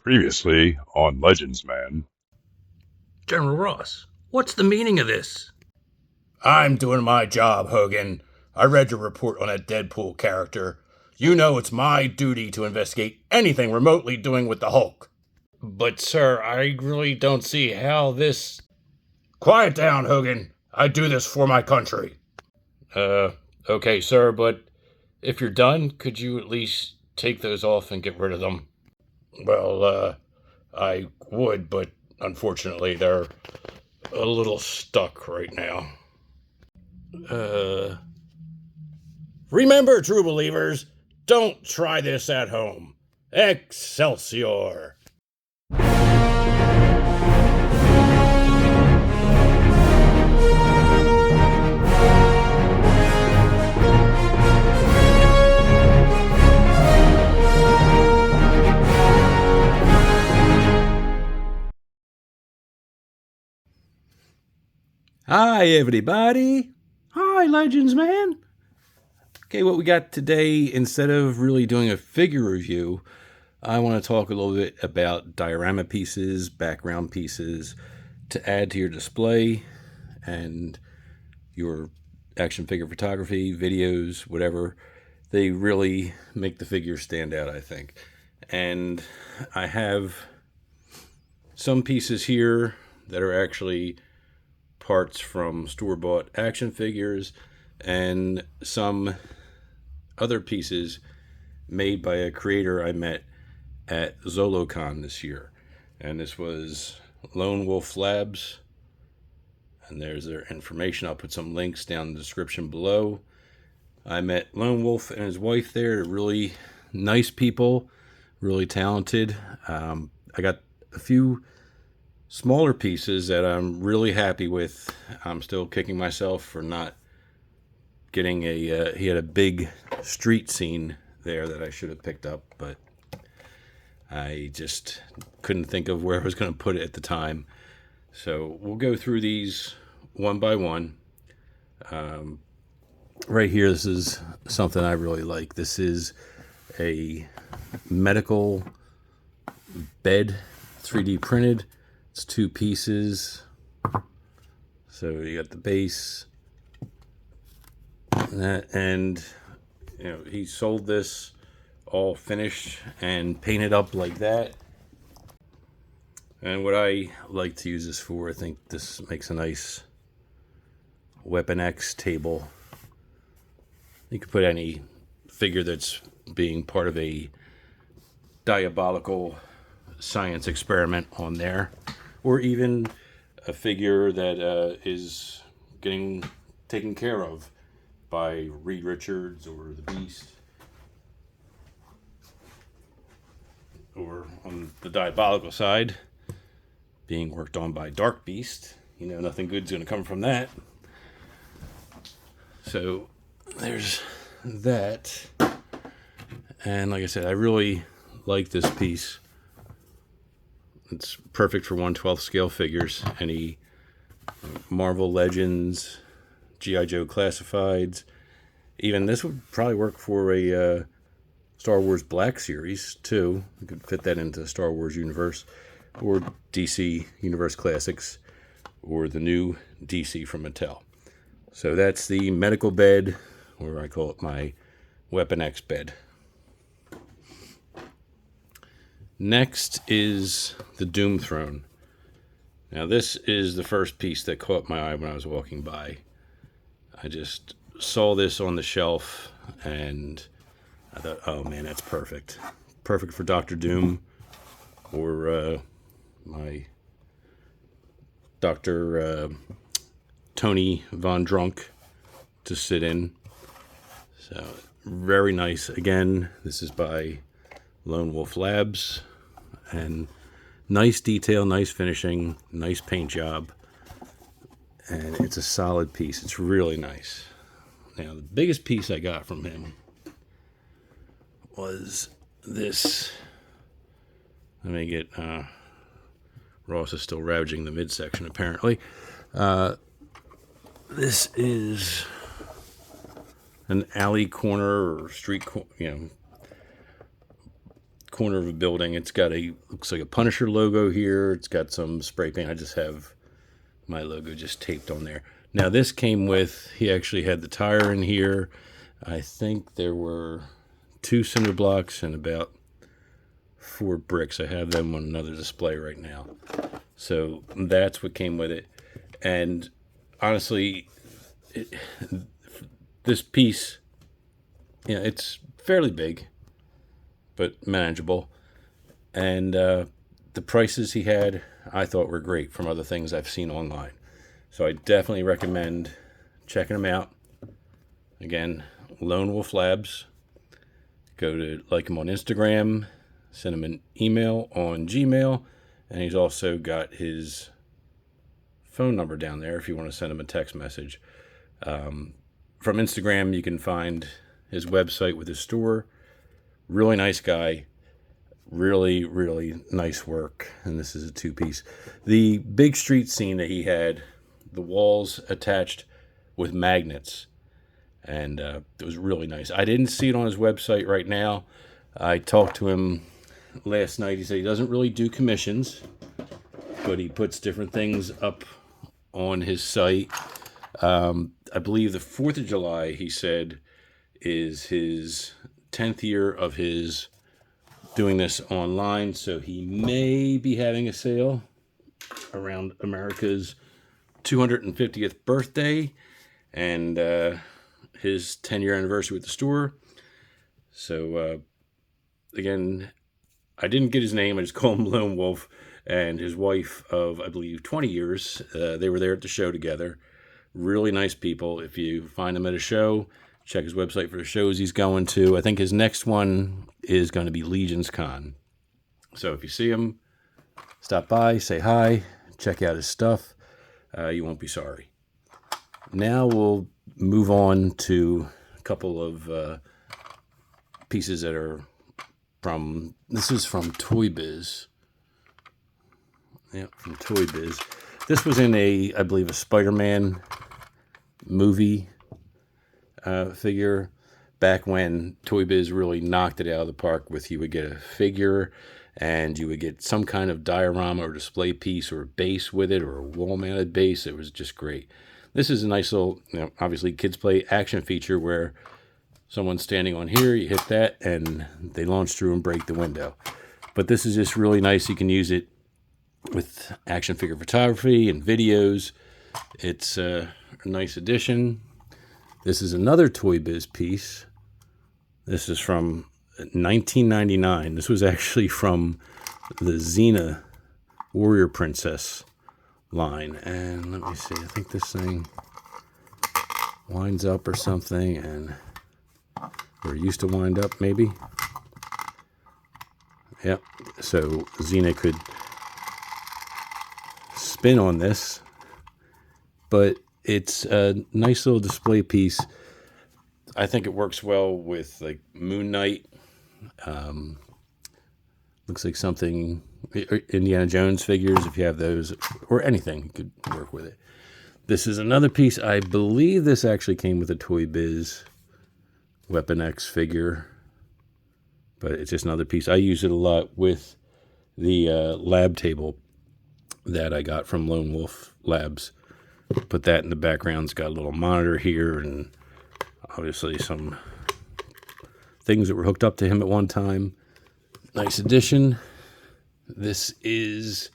Previously on Legends Man. General Ross, what's the meaning of this? I'm doing my job, Hogan. I read your report on that Deadpool character. You know it's my duty to investigate anything remotely doing with the Hulk. But, sir, I really don't see how this... Quiet down, Hogan. I do this for my country. Okay, sir, but if you're done, could you at least take those off and get rid of them? Well, I would, but unfortunately they're a little stuck right now. Remember, true believers, don't try this at home. Excelsior! Hi, everybody. Hi, Legends Man. Okay, what we got today, instead of really doing a figure review, I want to talk a little bit about diorama pieces, background pieces to add to your display and your action figure photography, videos, whatever. They really make the figure stand out, I think. And I have some pieces here that are actually parts from store-bought action figures and some other pieces made by a creator I met at ZoloCon this year. And this was Lone Wolf Labs. And there's their information. I'll put some links down in the description below. I met Lone Wolf and his wife there. They're really nice people, really talented. I got a few smaller pieces that I'm really happy with. I'm still kicking myself for not getting he had a big street scene there that I should have picked up, but I just couldn't think of where I was going to put it at the time. So we'll go through these one by one. Right here, this is something I really like. This is a medical bed, 3D printed. It's two pieces. So you got the base and you know, he sold this all finished and painted up like that. And what I like to use this for, I think this makes a nice Weapon X table. You could put any figure that's being part of a diabolical science experiment on there, or even a figure that is getting taken care of by Reed Richards or the Beast, or on the diabolical side being worked on by Dark Beast. You know, nothing good's going to come from that. So there's that. And like I said, I really like this piece. It's perfect for 1/12 scale figures. Any Marvel Legends, G.I. Joe Classifieds. Even this would probably work for a Star Wars Black Series, too. You could fit that into the Star Wars universe. Or DC Universe Classics. Or the new DC from Mattel. So that's the medical bed, or I call it my Weapon X bed. Next is the Doom Throne. Now this is the first piece that caught my eye when I was walking by. I just saw this on the shelf and I thought, oh man, that's perfect. Perfect for Dr. Doom or my Dr. Tony Von Drunk to sit in. So very nice. Again, this is by Lone Wolf Labs, and nice detail, nice finishing, nice paint job, and it's a solid piece. It's really nice. Now the biggest piece I got from him was this. Let me get Ross is still ravaging the midsection apparently. This is an alley corner or street, corner of a building. It's got looks like a Punisher logo here. It's got some spray paint. I just have my logo just taped on there. Now this came with, he actually had the tire in here. I think there were 2 cinder blocks and about 4 bricks. I have them on another display right now. So that's what came with it. And honestly, this piece, it's fairly big, but manageable. And the prices he had, I thought were great from other things I've seen online. So I definitely recommend checking them out. Again, Lone Wolf Labs. Go to like him on Instagram, send him an email on Gmail, and he's also got his phone number down there if you want to send him a text message. From Instagram, you can find his website with his store. Really nice guy. Really, really nice work. And this is a 2-piece. The big street scene that he had, the walls attached with magnets. And it was really nice. I didn't see it on his website right now. I talked to him last night. He said he doesn't really do commissions, but he puts different things up on his site. I believe the 4th of July, he said, is his 10th year of his doing this online. So he may be having a sale around America's 250th birthday and his 10-year anniversary with the store. So again, I didn't get his name. I just call him Lone Wolf. And his wife of, I believe, 20 years. They were there at the show together. Really nice people. If you find him at a show, check his website for the shows he's going to. I think his next one is going to be Legion's Con. So if you see him, stop by, say hi, check out his stuff. You won't be sorry. Now we'll move on to a couple of pieces that are from, this is from Toy Biz. Yeah, from Toy Biz. This was in I believe, a Spider-Man movie figure back when Toy Biz really knocked it out of the park with, you would get a figure and you would get some kind of diorama or display piece or a base with it or a wall-mounted base. It was just great. This is a nice little, obviously kids play action feature where someone's standing on here, you hit that, and they launch through and break the window. But this is just really nice. You can use it with action figure photography and videos. It's a nice addition. This is another Toy Biz piece. This is from 1999. This was actually from the Xena Warrior Princess line. And let me see, I think this thing winds up or something, or used to wind up maybe. Yep, so Xena could spin on this, but it's a nice little display piece. I think it works well with like Moon Knight. Looks like something, Indiana Jones figures, if you have those, or anything, you could work with it. This is another piece. I believe this actually came with a Toy Biz Weapon X figure, but it's just another piece. I use it a lot with the lab table that I got from Lone Wolf Labs. Put that in the background. It's got a little monitor here and obviously some things that were hooked up to him at one time. Nice addition. This is,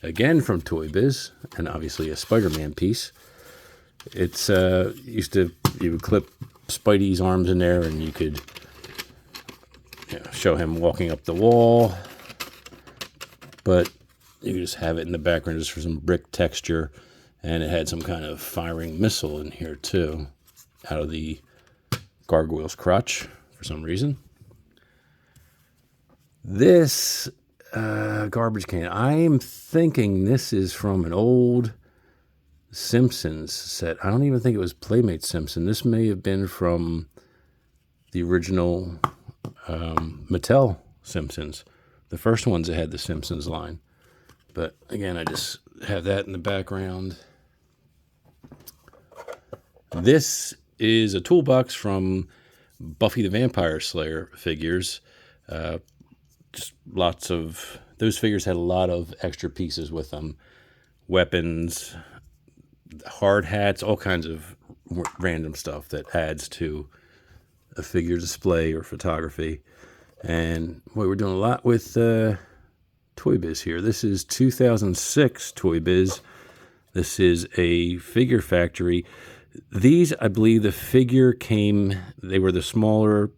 again, from Toy Biz, and obviously a Spider-Man piece. It's, you would clip Spidey's arms in there and you could show him walking up the wall. But you could just have it in the background just for some brick texture. And it had some kind of firing missile in here too, out of the gargoyle's crotch for some reason. This garbage can, I'm thinking this is from an old Simpsons set. I don't even think it was Playmate Simpson. This may have been from the original Mattel Simpsons, the first ones that had the Simpsons line. But again, I just have that in the background. This is a toolbox from Buffy the Vampire Slayer figures. just lots of, those figures had a lot of extra pieces with them. Weapons, hard hats, all kinds of random stuff that adds to a figure display or photography. And boy, we're doing a lot with Toy Biz here. This is 2006 Toy Biz. This is a figure factory. These, I believe the figure came, they were the smaller,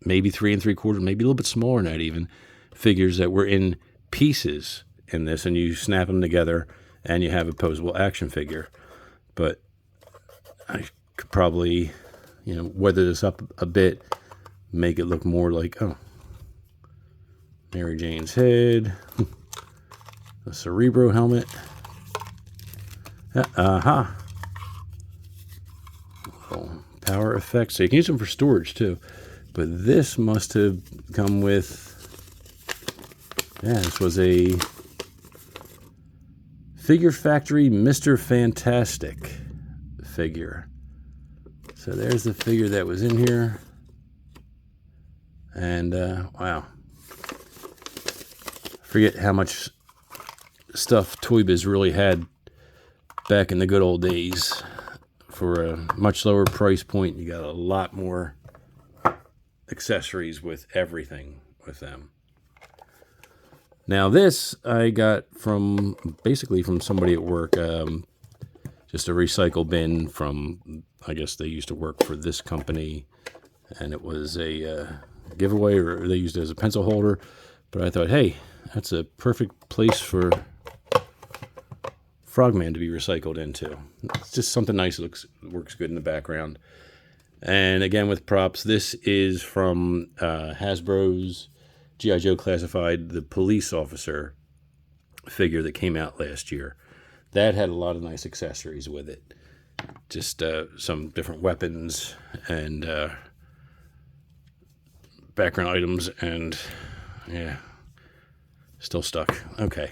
maybe 3 3/4, maybe a little bit smaller than that even, figures that were in pieces in this, and you snap them together and you have a posable action figure. But I could probably, weather this up a bit, make it look more like, oh, Mary Jane's head, a Cerebro helmet. Aha. Little power effects. So you can use them for storage too. But this must have come with, this was a Figure Factory Mr. Fantastic figure. So there's the figure that was in here. And wow. Forget how much stuff Toy Biz really had back in the good old days. For a much lower price point, you got a lot more accessories with everything with them. Now this I got from basically from somebody at work, just a recycle bin from, I guess they used to work for this company, and it was a giveaway, or they used it as a pencil holder. But I thought, hey, that's a perfect place for Frogman to be recycled into. It's just something nice that works good in the background. And again with props, this is from Hasbro's G.I. Joe Classified, the police officer figure that came out last year. That had a lot of nice accessories with it. Just some different weapons and background items, and yeah, still stuck. Okay.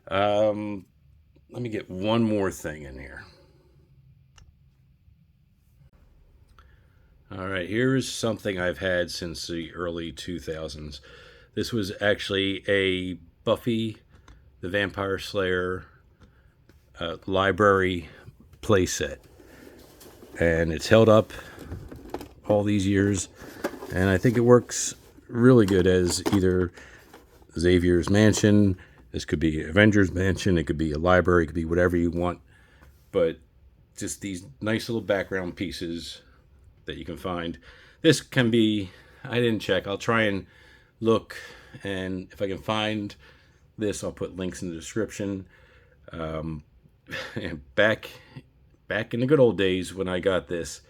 Let me get one more thing in here. All right, here's something I've had since the early 2000s. This was actually a Buffy the Vampire Slayer library playset. And it's held up all these years. And I think it works really good as either Xavier's Mansion. This could be Avengers Mansion. It could be a library. It could be whatever you want. But just these nice little background pieces that you can find. This can be, I didn't check. I'll try and look, and if I can find this, I'll put links in the description. And back in the good old days when I got this,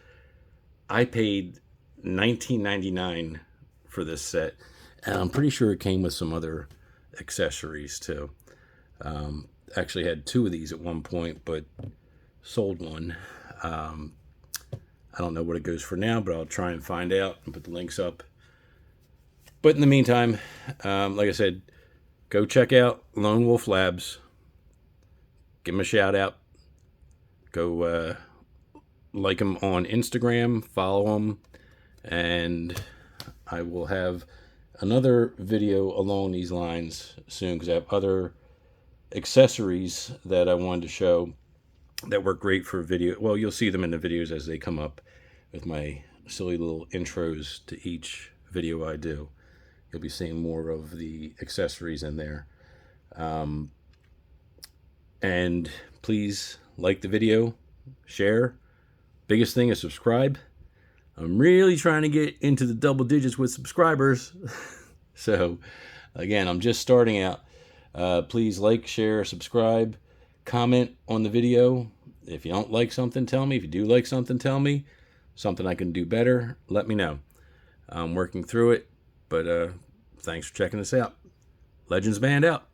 I paid $19.99 for this set, and I'm pretty sure it came with some other accessories too. Actually had 2 of these at one point, but sold one. I don't know what it goes for now, but I'll try and find out and put the links up. But in the meantime, like I said, go check out Lone Wolf Labs. Give them a shout out. Go like them on Instagram, follow them, and I will have another video along these lines soon, because I have other accessories that I wanted to show that work great for video. Well, you'll see them in the videos as they come up with my silly little intros to each video I do. You'll be seeing more of the accessories in there. And please like the video, share. Biggest thing is subscribe. I'm really trying to get into the double digits with subscribers. So again, I'm just starting out. Please like, share, subscribe, comment on the video. If you don't like something, tell me. If you do like something, tell me. Something I can do better, let me know. I'm working through it, but thanks for checking this out. Legends Band out.